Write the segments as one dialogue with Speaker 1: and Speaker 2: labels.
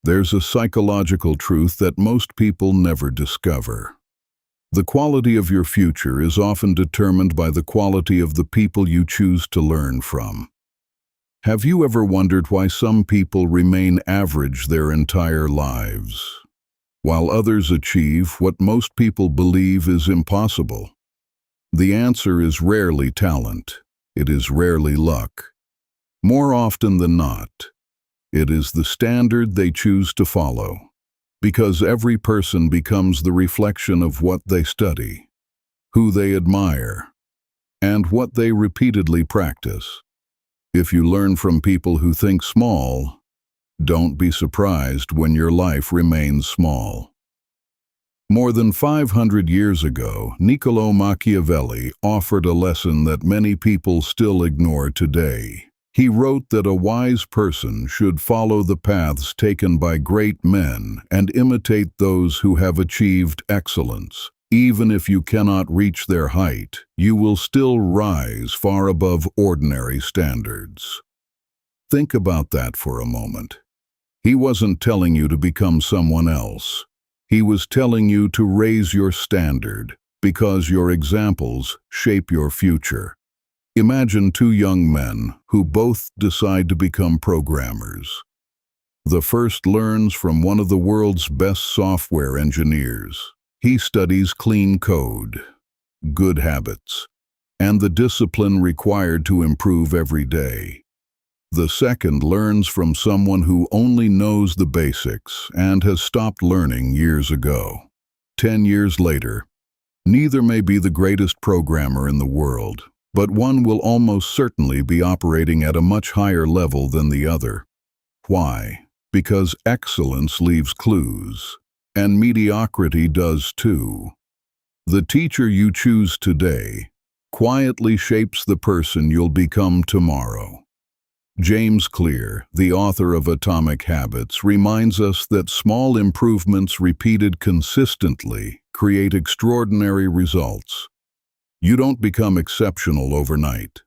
Speaker 1: There's a psychological truth that most people never discover. The quality of your future is often determined by the quality of the people you choose to learn from. Have you ever wondered why some people remain average their entire lives, while others achieve what most people believe is impossible? The answer is rarely talent. It is rarely luck. More often than not, it is the standard they choose to follow, because every person becomes the reflection of what they study, who they admire, and what they repeatedly practice. If you learn from people who think small, don't be surprised when your life remains small. More than 500 years ago, Niccolò Machiavelli offered a lesson that many people still ignore today. He wrote that a wise person should follow the paths taken by great men and imitate those who have achieved excellence. Even if you cannot reach their height, you will still rise far above ordinary standards. Think about that for a moment. He wasn't telling you to become someone else. He was telling you to raise your standard, because your examples shape your future. Imagine two young men who both decide to become programmers. The first learns from one of the world's best software engineers. He studies clean code, good habits, and the discipline required to improve every day. The second learns from someone who only knows the basics and has stopped learning years ago. 10 years later, neither may be the greatest programmer in the world, but one will almost certainly be operating at a much higher level than the other. Why? Because excellence leaves clues, and mediocrity does too. The teacher you choose today quietly shapes the person you'll become tomorrow. James Clear, the author of Atomic Habits, reminds us that small improvements repeated consistently create extraordinary results. You don't become exceptional overnight.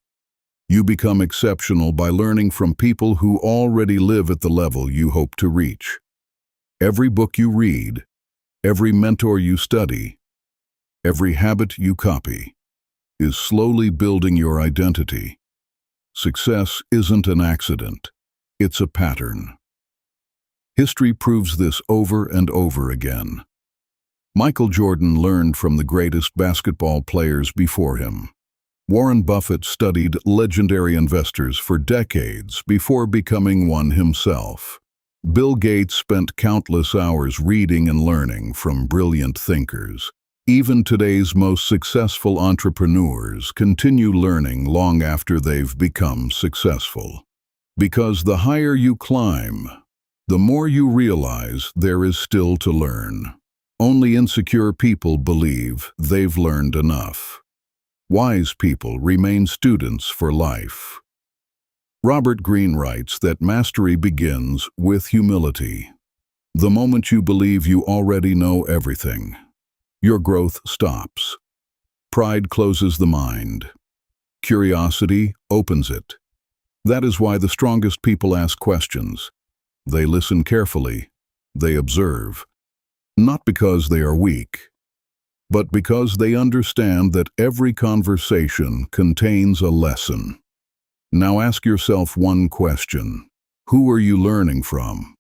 Speaker 1: You become exceptional by learning from people who already live at the level you hope to reach. Every book you read, every mentor you study, every habit you copy, is slowly building your identity. Success isn't an accident, it's a pattern. History proves this over and over again. Michael Jordan learned from the greatest basketball players before him. Warren Buffett studied legendary investors for decades before becoming one himself. Bill Gates spent countless hours reading and learning from brilliant thinkers. Even today's most successful entrepreneurs continue learning long after they've become successful. Because the higher you climb, the more you realize there is still to learn. Only insecure people believe they've learned enough. Wise people remain students for life. Robert Greene writes that mastery begins with humility. The moment you believe you already know everything, your growth stops. Pride closes the mind. Curiosity opens it. That is why the strongest people ask questions. They listen carefully. They observe. Not because they are weak, but because they understand that every conversation contains a lesson. Now ask yourself one question. Who are you learning from?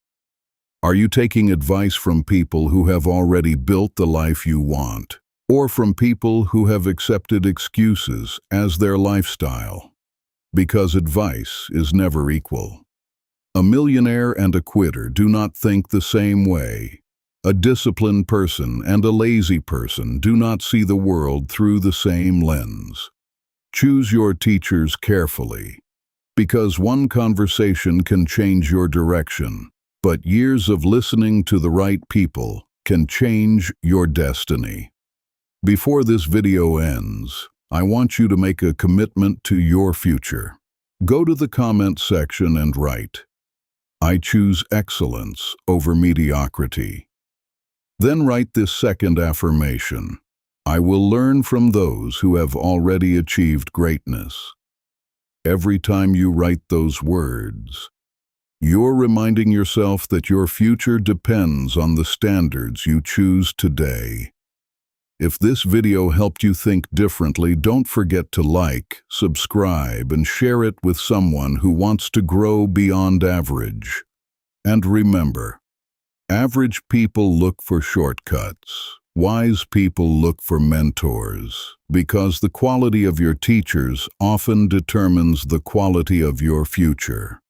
Speaker 1: Are you taking advice from people who have already built the life you want, or from people who have accepted excuses as their lifestyle? Because advice is never equal. A millionaire and a quitter do not think the same way. A disciplined person and a lazy person do not see the world through the same lens. Choose your teachers carefully, because one conversation can change your direction. But years of listening to the right people can change your destiny. Before this video ends, I want you to make a commitment to your future. Go to the comment section and write, "I choose excellence over mediocrity." Then write this second affirmation, "I will learn from those who have already achieved greatness." Every time you write those words, You're reminding yourself that your future depends on the standards you choose today. If this video helped you think differently, don't forget to like, subscribe, and share it with someone who wants to grow beyond average. And remember, average people look for shortcuts. Wise people look for mentors, because the quality of your teachers often determines the quality of your future.